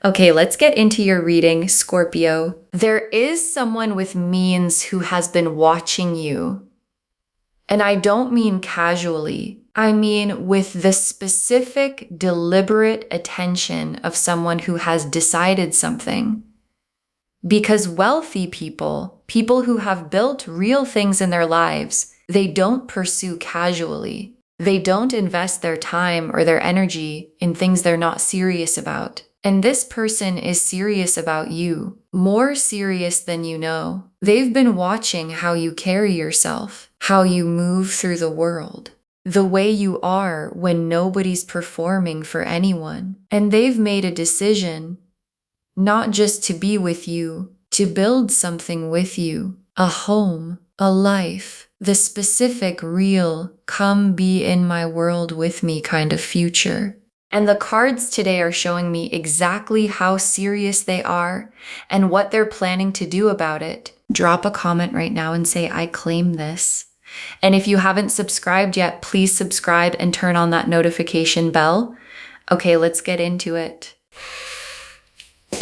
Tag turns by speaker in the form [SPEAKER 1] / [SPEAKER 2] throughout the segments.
[SPEAKER 1] Okay, let's get into your reading, Scorpio. There is someone with means who has been watching you. And I don't mean casually. I mean with the specific, deliberate attention of someone who has decided something. Because wealthy people, people who have built real things in their lives, they don't pursue casually. They don't invest their time or their energy in things they're not serious about. And this person is serious about you, more serious than you know. They've been watching how you carry yourself, how you move through the world, the way you are when nobody's performing for anyone. And they've made a decision not just to be with you, to build something with you, a home, a life, the specific, real, come be in my world with me kind of future. And the cards today are showing me exactly how serious they are and what they're planning to do about it. Drop a comment right now and say, I claim this. And if you haven't subscribed yet, please subscribe and turn on that notification bell. Okay, let's get into it.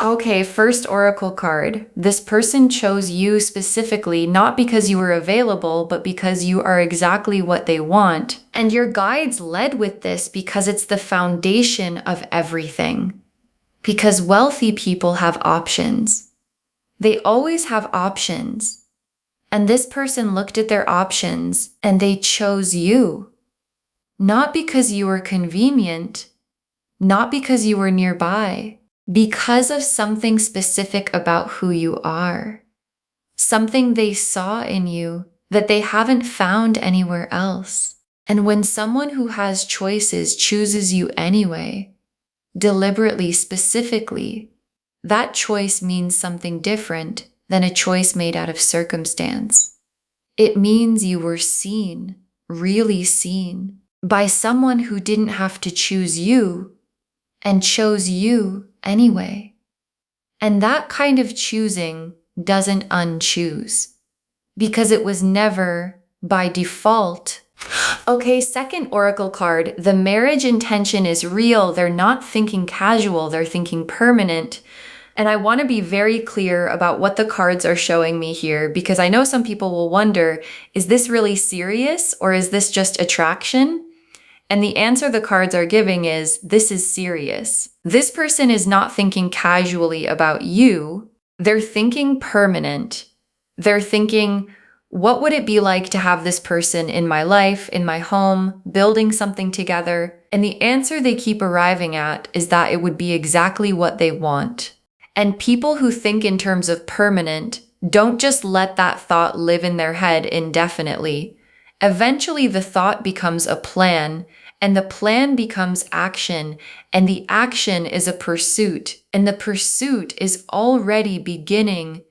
[SPEAKER 1] Okay, first oracle card. This person chose you specifically, not because you were available, but because you are exactly what they want. And your guides led with this because it's the foundation of everything. Because wealthy people have options. They always have options. And this person looked at their options and they chose you. Not because you were convenient, not because you were nearby. Because of something specific about who you are. Something they saw in you that they haven't found anywhere else. And when someone who has choices chooses you anyway, deliberately, specifically, that choice means something different than a choice made out of circumstance. It means you were seen, really seen, by someone who didn't have to choose you and chose you anyway. And that kind of choosing doesn't unchoose because it was never by default. Okay, second oracle card. The marriage intention is real. They're not thinking casual. They're thinking permanent. And I want to be very clear about what the cards are showing me here because I know some people will wonder, is this really serious or is this just attraction? And the answer the cards are giving is, this is serious. This person is not thinking casually about you. They're thinking permanent. They're thinking, what would it be like to have this person in my life, in my home, building something together? And the answer they keep arriving at is that it would be exactly what they want. And people who think in terms of permanent don't just let that thought live in their head indefinitely. Eventually, the thought becomes a plan, and the plan becomes action, and the action is a pursuit, and the pursuit is already beginning.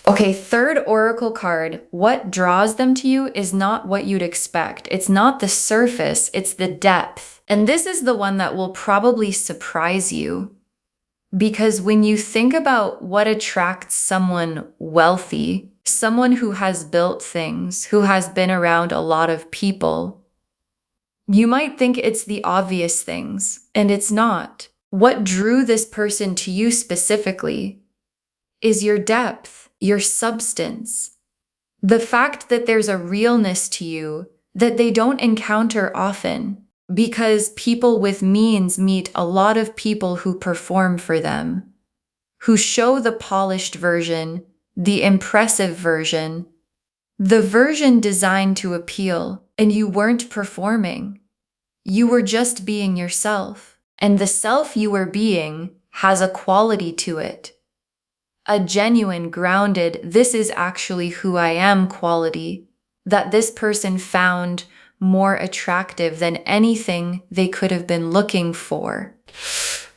[SPEAKER 1] Okay, third oracle card. What draws them to you is not what you'd expect. It's not the surface, it's the depth. And this is the one that will probably surprise you. Because when you think about what attracts someone wealthy, someone who has built things, who has been around a lot of people, you might think it's the obvious things, and it's not. What drew this person to you specifically is your depth, your substance. The fact that there's a realness to you that they don't encounter often. Because people with means meet a lot of people who perform for them, who show the polished version, the impressive version, the version designed to appeal, and you weren't performing. You were just being yourself, and the self you were being has a quality to it. A genuine, grounded, this is actually who I am quality that this person found more attractive than anything they could have been looking for.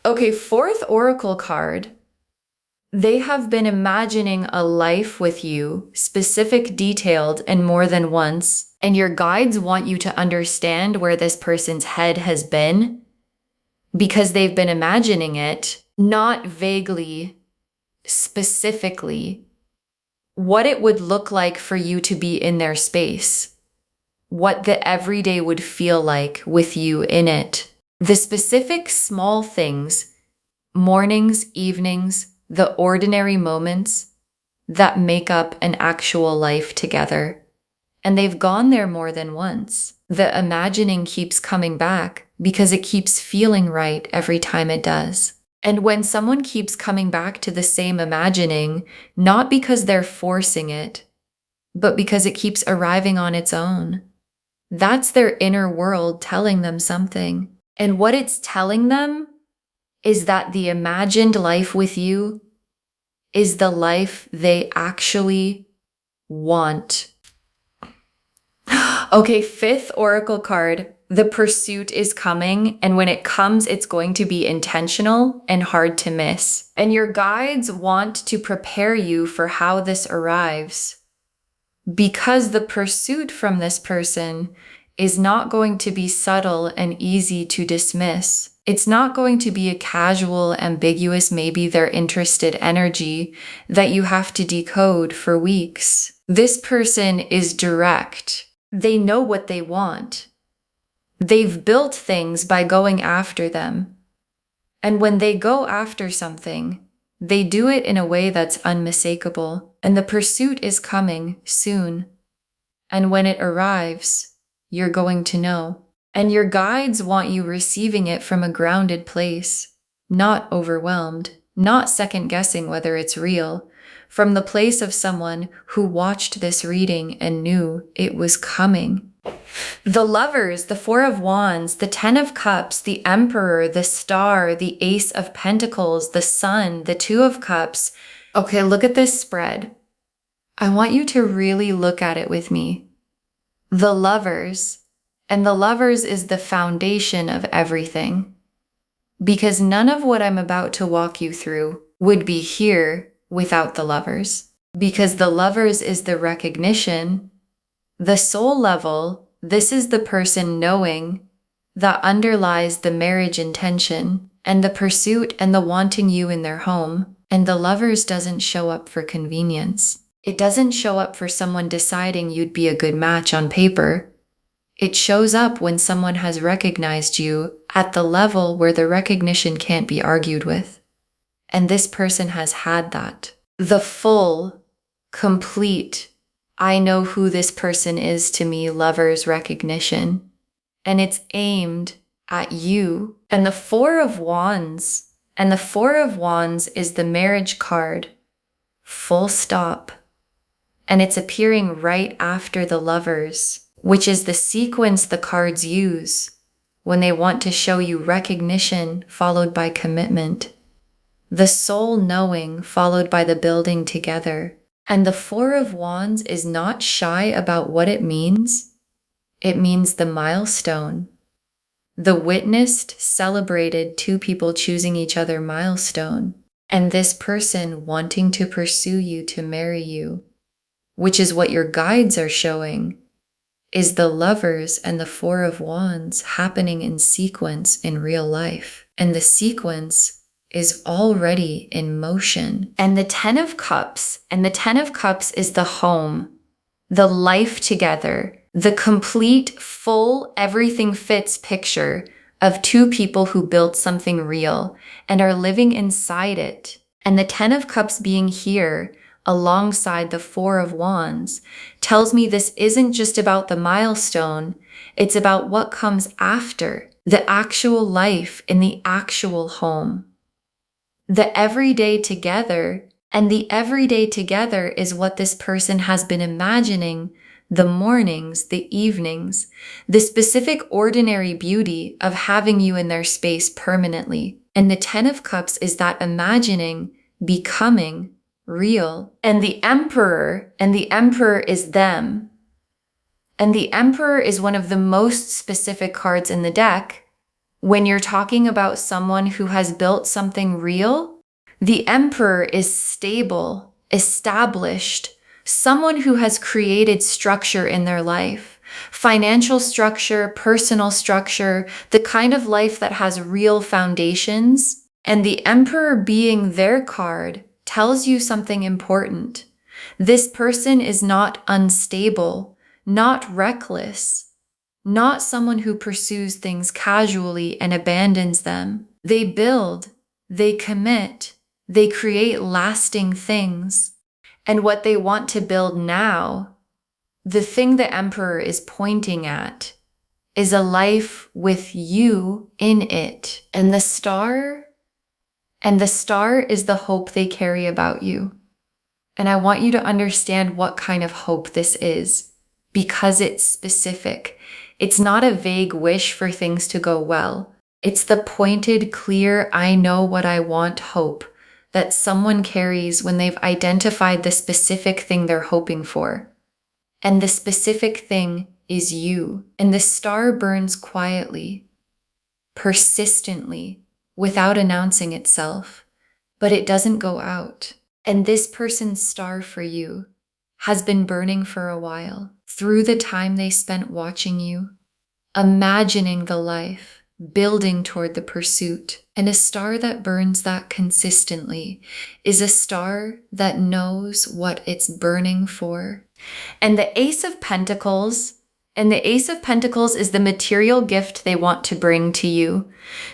[SPEAKER 1] Okay, fourth oracle card. They have been imagining a life with you, specific, detailed, and more than once, and your guides want you to understand where this person's head has been because they've been imagining it, not vaguely, specifically, what it would look like for you to be in their space. What the everyday would feel like with you in it. The specific small things Mornings, evenings, the ordinary moments that make up an actual life together. And they've gone there more than once. The imagining keeps coming back because it keeps feeling right every time it does. And when someone keeps coming back to the same imagining, not because they're forcing it, but because it keeps arriving on its own, that's their inner world telling them something. And what it's telling them is that the imagined life with you is the life they actually want. Okay, fifth oracle card. The pursuit is coming, and when it comes, it's going to be intentional and hard to miss. And your guides want to prepare you for how this arrives, because the pursuit from this person is not going to be subtle and easy to dismiss. It's not going to be a casual, ambiguous, maybe they're interested energy that you have to decode for weeks. This person is direct. They know what they want. They've built things by going after them. And when they go after something, they do it in a way that's unmistakable. And the pursuit is coming soon. And when it arrives, you're going to know. And your guides want you receiving it from a grounded place, not overwhelmed, not second-guessing whether it's real, from the place of someone who watched this reading and knew it was coming. The Lovers, the Four of Wands, the Ten of Cups, the Emperor, the Star, the Ace of Pentacles, the Sun, the Two of Cups. Okay, look at this spread. I want you to really look at it with me. The Lovers, and the Lovers is the foundation of everything. Because none of what I'm about to walk you through would be here without the Lovers. Because the Lovers is the recognition, the soul level. This is the person knowing that underlies the marriage intention and the pursuit and the wanting you in their home. And the Lovers doesn't show up for convenience. It doesn't show up for someone deciding you'd be a good match on paper. It shows up when someone has recognized you at the level where the recognition can't be argued with. And this person has had that. The full, complete, I know who this person is to me, Lovers recognition. And it's aimed at you. And the Four of Wands, and the Four of Wands is the marriage card, full stop. And it's appearing right after the Lovers, which is the sequence the cards use when they want to show you recognition followed by commitment, the soul knowing followed by the building together. And the Four of Wands is not shy about what it means. It means the milestone, the witnessed, celebrated two people choosing each other milestone, and this person wanting to pursue you to marry you, which is what your guides are showing, is the Lovers and the Four of Wands happening in sequence in real life. And the sequence is already in motion. And the Ten of Cups, and the Ten of Cups is the home, the life together, the complete, full, everything fits picture of two people who built something real and are living inside it. And the Ten of Cups being here alongside the Four of Wands tells me this isn't just about the milestone, it's about what comes after, the actual life in the actual home. The everyday together, and the everyday together is what this person has been imagining, the mornings, the evenings, the specific ordinary beauty of having you in their space permanently. And the Ten of Cups is that imagining becoming real. And the Emperor is them. And the Emperor is one of the most specific cards in the deck. When you're talking about someone who has built something real, the Emperor is stable, established, someone who has created structure in their life, financial structure, personal structure, the kind of life that has real foundations. And the Emperor being their card tells you something important. This person is not unstable, not reckless, not someone who pursues things casually and abandons them. They build, they commit, they create lasting things. And what they want to build now, the thing the Emperor is pointing at, is a life with you in it. And the star is the hope they carry about you. And I want you to understand what kind of hope this is, because it's specific. It's not a vague wish for things to go well. It's the pointed, clear, I know what I want hope that someone carries when they've identified the specific thing they're hoping for. And the specific thing is you. And the star burns quietly, persistently, without announcing itself, but it doesn't go out. And this person's star for you has been burning for a while, through the time they spent watching you, imagining the life, building toward the pursuit. And a star that burns that consistently is a star that knows what it's burning for. And the Ace of Pentacles is the material gift they want to bring to you,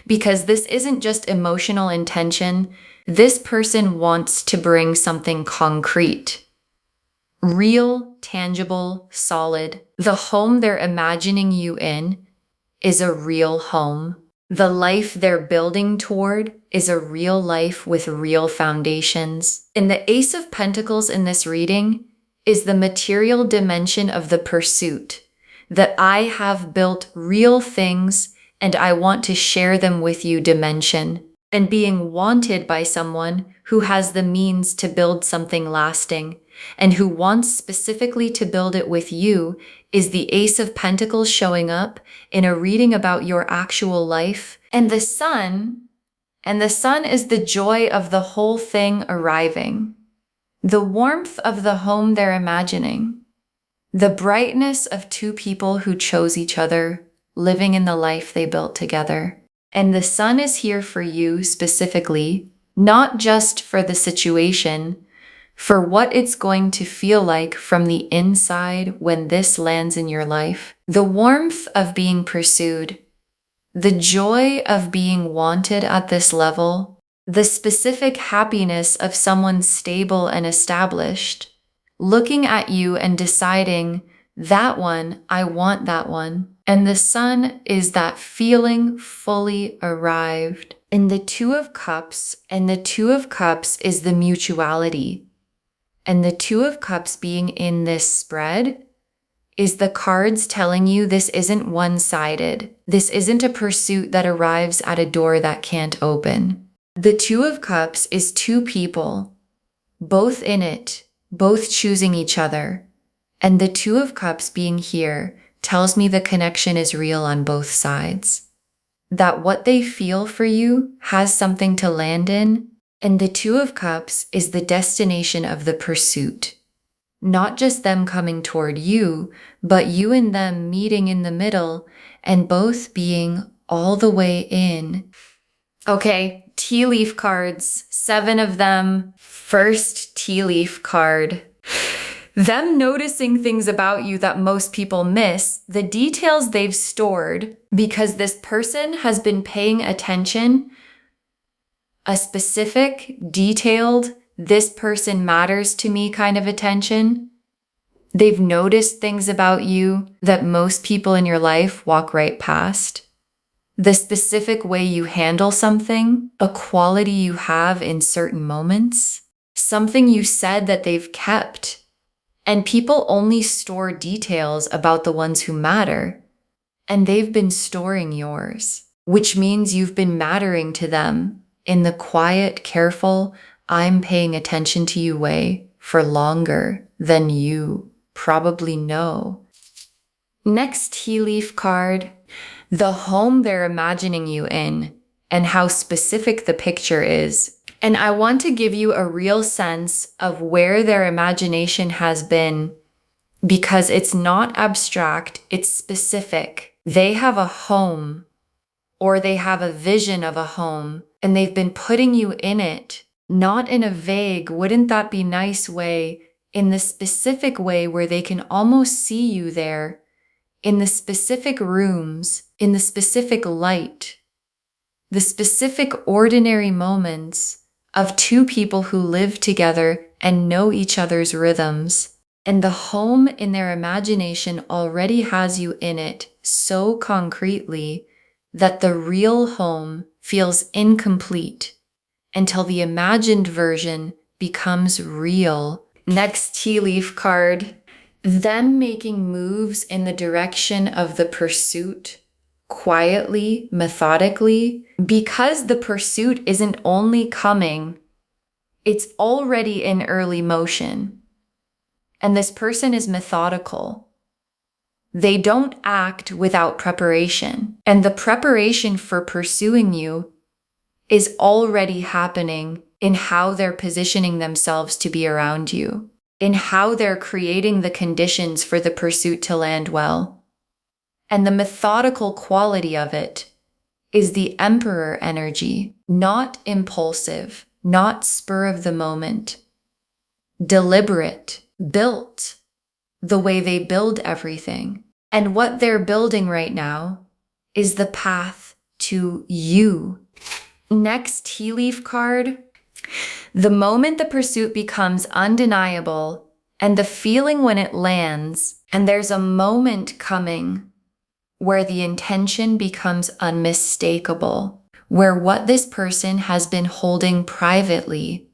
[SPEAKER 1] because this isn't just emotional intention. This person wants to bring something concrete, real, tangible, solid. The home they're imagining you in is a real home. The life they're building toward is a real life with real foundations. And the Ace of Pentacles in this reading is the material dimension of the pursuit, that I have built real things and I want to share them with you dimension. And being wanted by someone who has the means to build something lasting and who wants specifically to build it with you is the Ace of Pentacles showing up in a reading about your actual life. And the Sun is the joy of the whole thing arriving, the warmth of the home they're imagining, the brightness of two people who chose each other, living in the life they built together. And the Sun is here for you specifically, not just for the situation, for what it's going to feel like from the inside when this lands in your life. The warmth of being pursued, the joy of being wanted at this level, the specific happiness of someone stable and established, looking at you and deciding, that one, I want that one. And the Sun is that feeling fully arrived. In the Two of Cups, and the Two of Cups is the mutuality. And the Two of Cups being in this spread is the cards telling you this isn't one-sided. This isn't a pursuit that arrives at a door that can't open. The Two of Cups is two people, both in it, both choosing each other. And the Two of Cups being here tells me the connection is real on both sides. That what they feel for you has something to land in. And the Two of Cups is the destination of the pursuit. Not just them coming toward you, but you and them meeting in the middle and both being all the way in. Okay, tea leaf cards, 7 of them. First tea leaf card. Them noticing things about you that most people miss, the details they've stored, because this person has been paying attention, a specific, detailed, this person matters to me kind of attention. They've noticed things about you that most people in your life walk right past. The specific way you handle something, a quality you have in certain moments, something you said that they've kept. And people only store details about the ones who matter. And they've been storing yours, which means you've been mattering to them in the quiet, careful, I'm paying attention to you way for longer than you probably know. Next tea leaf card, the home they're imagining you in and how specific the picture is. And I want to give you a real sense of where their imagination has been, because it's not abstract, it's specific. They have a home, or they have a vision of a home, and they've been putting you in it, not in a vague, wouldn't that be nice way, in the specific way where they can almost see you there, in the specific rooms, in the specific light. the specific ordinary moments of two people who live together and know each other's rhythms. And the home in their imagination already has you in it so concretely that the real home feels incomplete until the imagined version becomes real. Next tea leaf card, them making moves in the direction of the pursuit, quietly, methodically, because the pursuit isn't only coming, it's already in early motion. And this person is methodical. They don't act without preparation. And the preparation for pursuing you is already happening in how they're positioning themselves to be around you, in how they're creating the conditions for the pursuit to land well. And the methodical quality of it is the Emperor energy, not impulsive, not spur of the moment, deliberate, built the way they build everything. And what they're building right now is the path to you. Next tea leaf card, the moment the pursuit becomes undeniable and the feeling when it lands, and there's a moment coming where the intention becomes unmistakable, where what this person has been holding privately,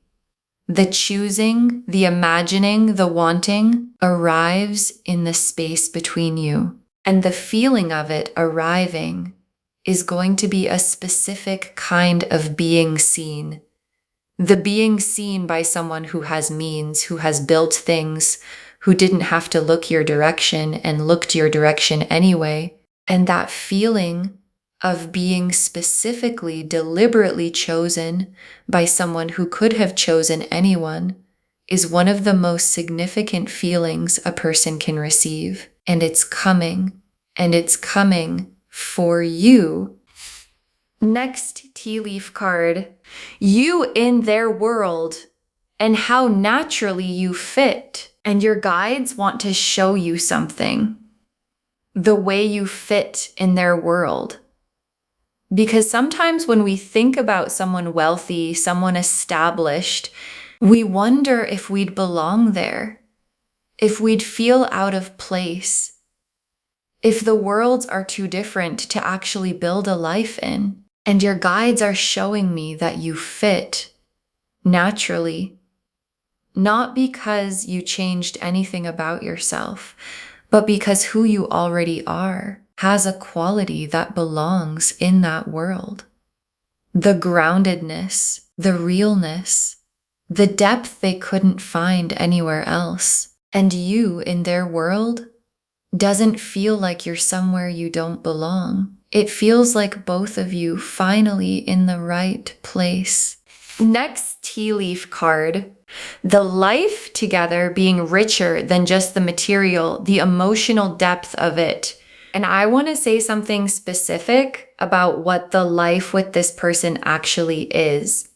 [SPEAKER 1] the choosing, the imagining, the wanting, arrives in the space between you. And the feeling of it arriving is going to be a specific kind of being seen. The being seen by someone who has means, who has built things, who didn't have to look your direction and looked your direction anyway. And that feeling of being specifically, deliberately chosen by someone who could have chosen anyone is one of the most significant feelings a person can receive. And it's coming for you. Next tea leaf card, you in their world and how naturally you fit. And your guides want to show you something, the way you fit in their world. Because sometimes when we think about someone wealthy, someone established, we wonder if we'd belong there, if we'd feel out of place, if the worlds are too different to actually build a life in. And your guides are showing me that you fit naturally, not because you changed anything about yourself, but because who you already are has a quality that belongs in that world. The groundedness, the realness, the depth they couldn't find anywhere else. And you in their world doesn't feel like you're somewhere you don't belong. It feels like both of you finally in the right place. Next tea leaf card, the life together being richer than just the material, the emotional depth of it. And I want to say something specific about what the life with this person actually is.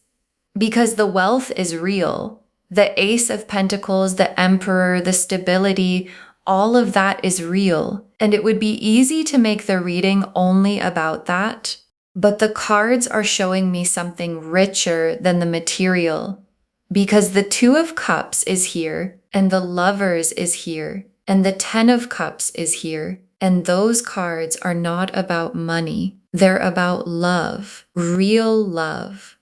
[SPEAKER 1] Because the wealth is real. The Ace of Pentacles, the Emperor, the stability, all of that is real. And it would be easy to make the reading only about that. But the cards are showing me something richer than the material. Because the Two of Cups is here, and the Lovers is here, and the Ten of Cups is here. And those cards are not about money. They're about love, real love.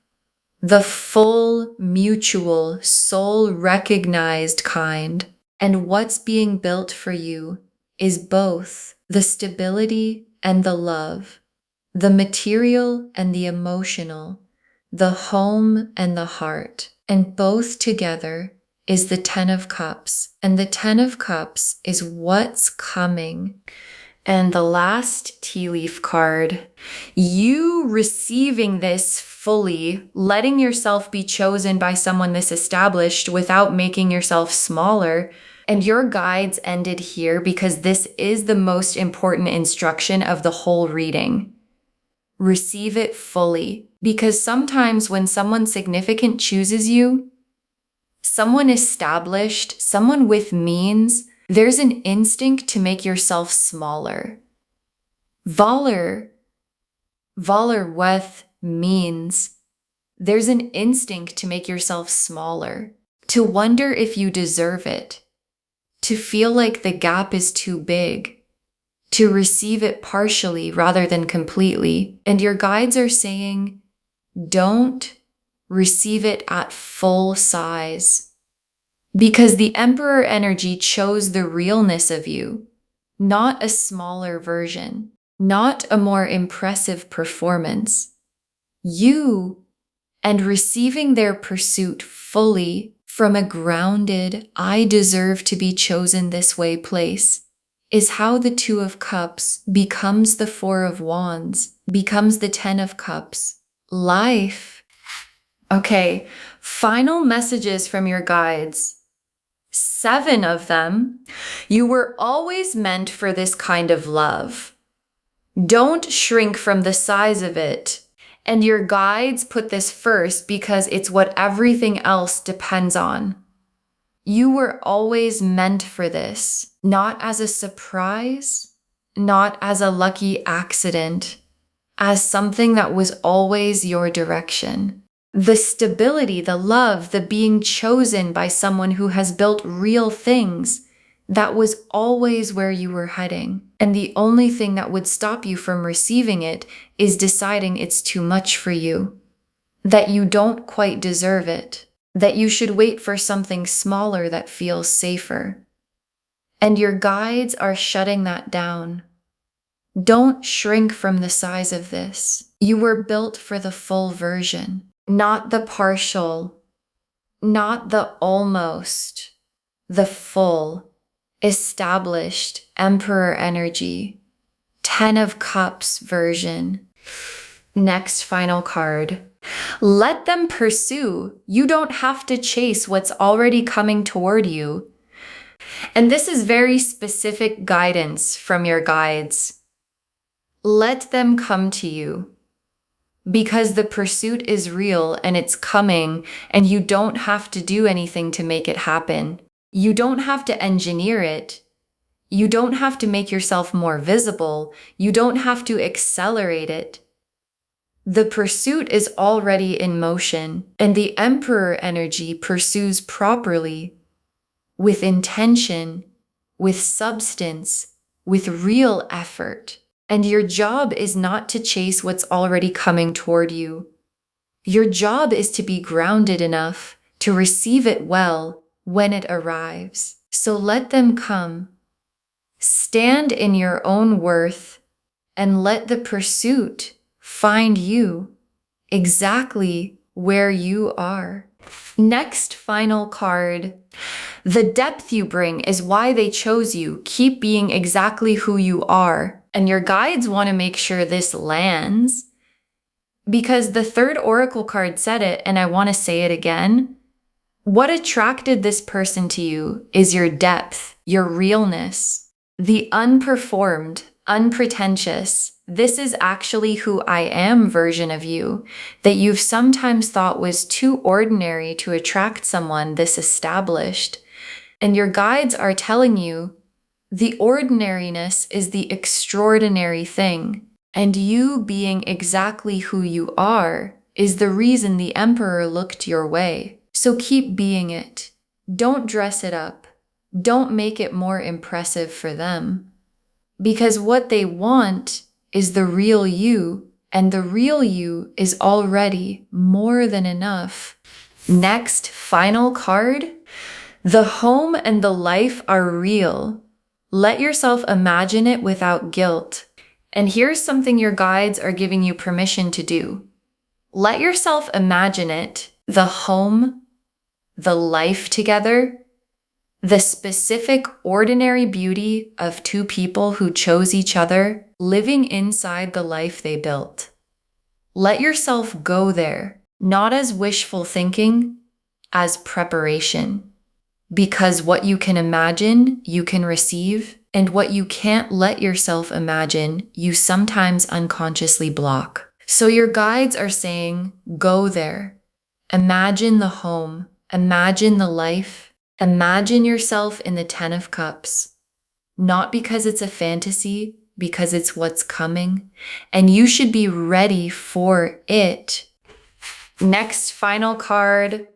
[SPEAKER 1] The full, mutual, soul-recognized kind. And what's being built for you is both the stability and the love, the material and the emotional, the home and the heart. And both together is the Ten of Cups. And the Ten of Cups is what's coming. And the last tea leaf card, you receiving this fully, letting yourself be chosen by someone this established without making yourself smaller. And your guides ended here because this is the most important instruction of the whole reading. Receive it fully. Because sometimes when someone significant chooses you, someone established, someone with means, there's an instinct to make yourself smaller. Valer with means. There's an instinct to make yourself smaller, to wonder if you deserve it, to feel like the gap is too big, to receive it partially rather than completely. And your guides are saying, don't receive it at full size. Because the Emperor energy chose the realness of you, not a smaller version, not a more impressive performance. You, and receiving their pursuit fully from a grounded, I deserve to be chosen this way place, is how the Two of Cups becomes the Four of Wands, becomes the Ten of Cups. Life. Okay, final messages from your guides. 7 of them. You were always meant for this kind of love. Don't shrink from the size of it. And your guides put this first because it's what everything else depends on. You were always meant for this, not as a surprise, not as a lucky accident, as something that was always your direction. The stability, the love, the being chosen by someone who has built real things, that was always where you were heading. And the only thing that would stop you from receiving it is deciding it's too much for you, that you don't quite deserve it, that you should wait for something smaller that feels safer. And your guides are shutting that down. Don't shrink from the size of this. You were built for the full version. Not the partial, not the almost, the full, established Emperor energy, 10 of Cups version. Next final card. Let them pursue. You don't have to chase what's already coming toward you. And this is very specific guidance from your guides. Let them come to you. Because the pursuit is real and it's coming, and you don't have to do anything to make it happen. You don't have to engineer it. You don't have to make yourself more visible. You don't have to accelerate it. The pursuit is already in motion, and the Emperor energy pursues properly, with intention, with substance, with real effort. And your job is not to chase what's already coming toward you. Your job is to be grounded enough to receive it well when it arrives. So let them come. Stand in your own worth and let the pursuit find you exactly where you are. Next final card. The depth you bring is why they chose you. Keep being exactly who you are. And your guides want to make sure this lands because the third oracle card said it, and I want to say it again. What attracted this person to you is your depth, your realness, the unperformed, unpretentious. This is actually who I am version of you that you've sometimes thought was too ordinary to attract someone this established. And your guides are telling you the ordinariness is the extraordinary thing, and you being exactly who you are is the reason the Emperor looked your way. So keep being it. Don't dress it up. Don't make it more impressive for them. Because what they want is the real you, and the real you is already more than enough. Next, final card. The home and the life are real. Let yourself imagine it without guilt. And here's something your guides are giving you permission to do. Let yourself imagine it, the home, the life together, the specific ordinary beauty of two people who chose each other, living inside the life they built. Let yourself go there, not as wishful thinking, as preparation. Because what you can imagine, you can receive, and what you can't let yourself imagine, you sometimes unconsciously block. So your guides are saying, go there. Imagine the home, imagine the life, imagine yourself in the 10 of Cups. Not because it's a fantasy, because it's what's coming, and you should be ready for it. Next, final card.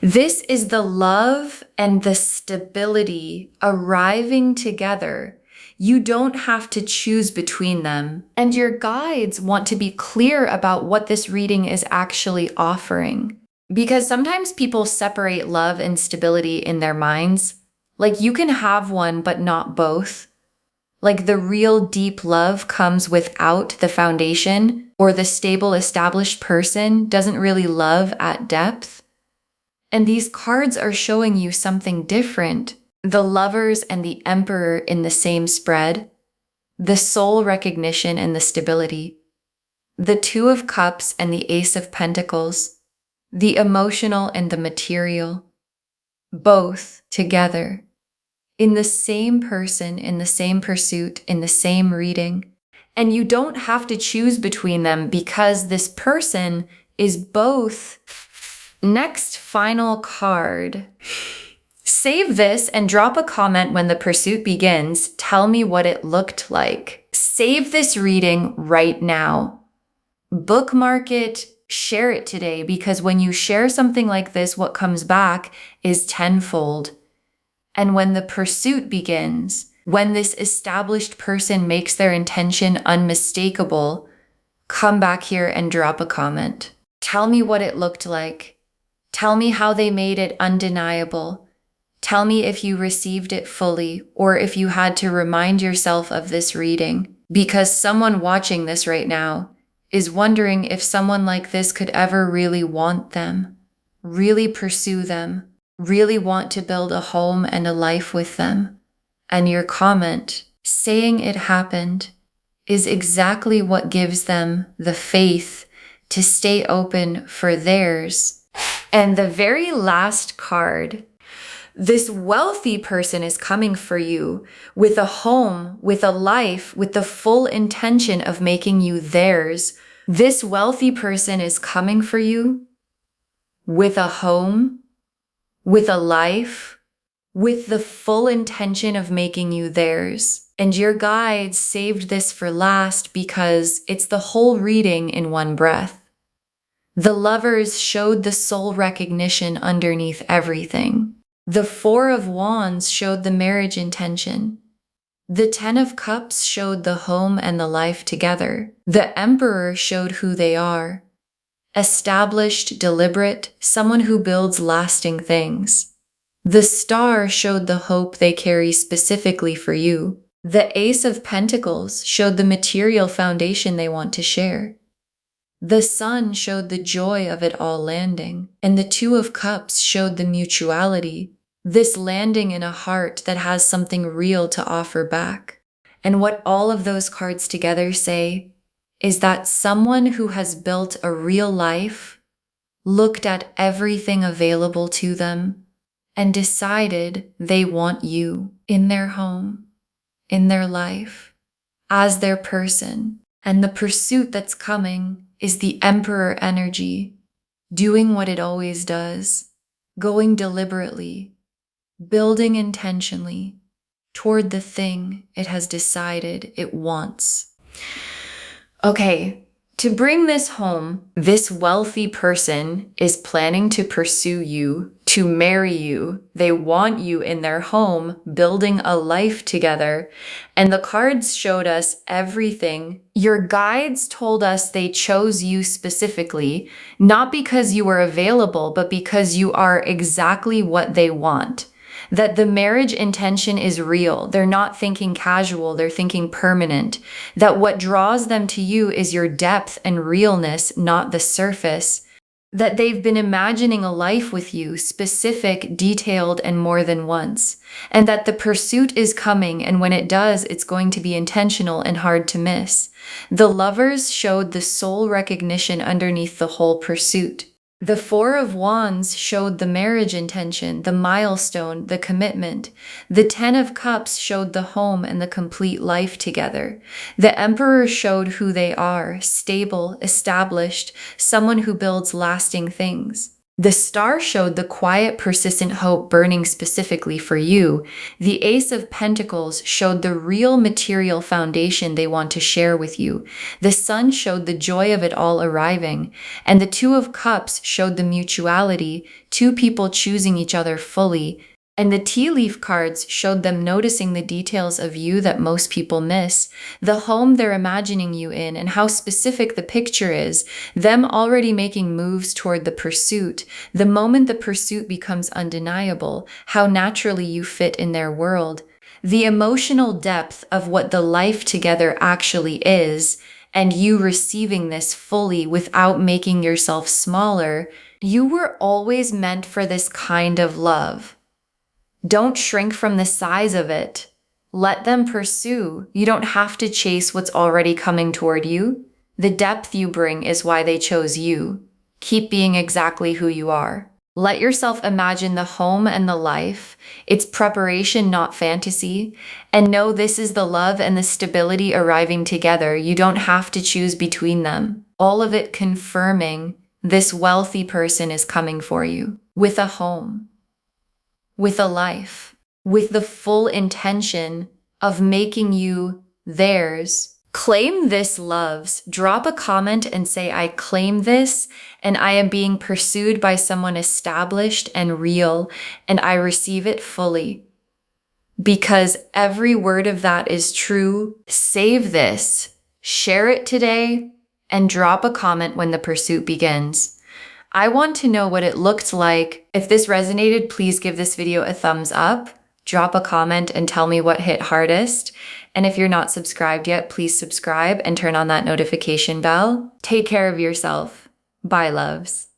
[SPEAKER 1] This is the love and the stability arriving together. You don't have to choose between them. And your guides want to be clear about what this reading is actually offering. Because sometimes people separate love and stability in their minds. Like you can have one, but not both. Like the real deep love comes without the foundation, or the stable established person doesn't really love at depth. And these cards are showing you something different. The Lovers and the Emperor in the same spread, the soul recognition and the stability, the Two of Cups and the Ace of Pentacles, the emotional and the material, both together, in the same person, in the same pursuit, in the same reading. And you don't have to choose between them because this person is both. Next, final card. Save this and drop a comment when the pursuit begins. Tell me what it looked like. Save this reading right now. Bookmark it, share it today, because when you share something like this, what comes back is tenfold. And when the pursuit begins, when this established person makes their intention unmistakable, come back here and drop a comment. Tell me what it looked like. Tell me how they made it undeniable. Tell me if you received it fully, or if you had to remind yourself of this reading, because someone watching this right now is wondering if someone like this could ever really want them, really pursue them, really want to build a home and a life with them. And your comment, saying it happened, is exactly what gives them the faith to stay open for theirs. And the very last card, this wealthy person is coming for you with a home, with a life, with the full intention of making you theirs. This wealthy person is coming for you with a home, with a life, with the full intention of making you theirs. And your guides saved this for last because it's the whole reading in one breath. The Lovers showed the soul recognition underneath everything. The Four of Wands showed the marriage intention. The Ten of Cups showed the home and the life together. The Emperor showed who they are. Established, deliberate, someone who builds lasting things. The Star showed the hope they carry specifically for you. The Ace of Pentacles showed the material foundation they want to share. The Sun showed the joy of it all landing. And the Two of Cups showed the mutuality, this landing in a heart that has something real to offer back. And what all of those cards together say is that someone who has built a real life looked at everything available to them and decided they want you in their home, in their life, as their person. And the pursuit that's coming is the Emperor energy, doing what it always does, going deliberately, building intentionally toward the thing it has decided it wants. Okay, to bring this home, this wealthy person is planning to pursue you, to marry you. They want you in their home, building a life together. And the cards showed us everything. Your guides told us they chose you specifically, not because you were available, but because you are exactly what they want. That the marriage intention is real. They're not thinking casual, they're thinking permanent. That what draws them to you is your depth and realness, not the surface. That they've been imagining a life with you, specific, detailed, and more than once. And that the pursuit is coming, and when it does, it's going to be intentional and hard to miss. The Lovers showed the soul recognition underneath the whole pursuit. The Four of Wands showed the marriage intention, the milestone, the commitment. The Ten of Cups showed the home and the complete life together. The Emperor showed who they are, stable, established, someone who builds lasting things. The star showed the quiet, persistent hope burning specifically for you. The Ace of Pentacles showed the real material foundation they want to share with you. The Sun showed the joy of it all arriving. And the Two of Cups showed the mutuality, two people choosing each other fully. And the tea leaf cards showed them noticing the details of you that most people miss, the home they're imagining you in, and how specific the picture is, them already making moves toward the pursuit. The moment the pursuit becomes undeniable, how naturally you fit in their world. The emotional depth of what the life together actually is, and you receiving this fully without making yourself smaller. You were always meant for this kind of love. Don't shrink from the size of it. Let them pursue. You don't have to chase what's already coming toward you. The depth you bring is why they chose you. Keep being exactly who you are. Let yourself imagine the home and the life. It's preparation, not fantasy. And know this is the love and the stability arriving together. You don't have to choose between them. All of it confirming this wealthy person is coming for you with a home, with a life, with the full intention of making you theirs. Claim this, loves. Drop a comment and say, I claim this, and I am being pursued by someone established and real, and I receive it fully. Because every word of that is true. Save this, share it today, and drop a comment when the pursuit begins. I want to know what it looked like. If this resonated, please give this video a thumbs up, drop a comment and tell me what hit hardest. And if you're not subscribed yet, please subscribe and turn on that notification bell. Take care of yourself. Bye, loves.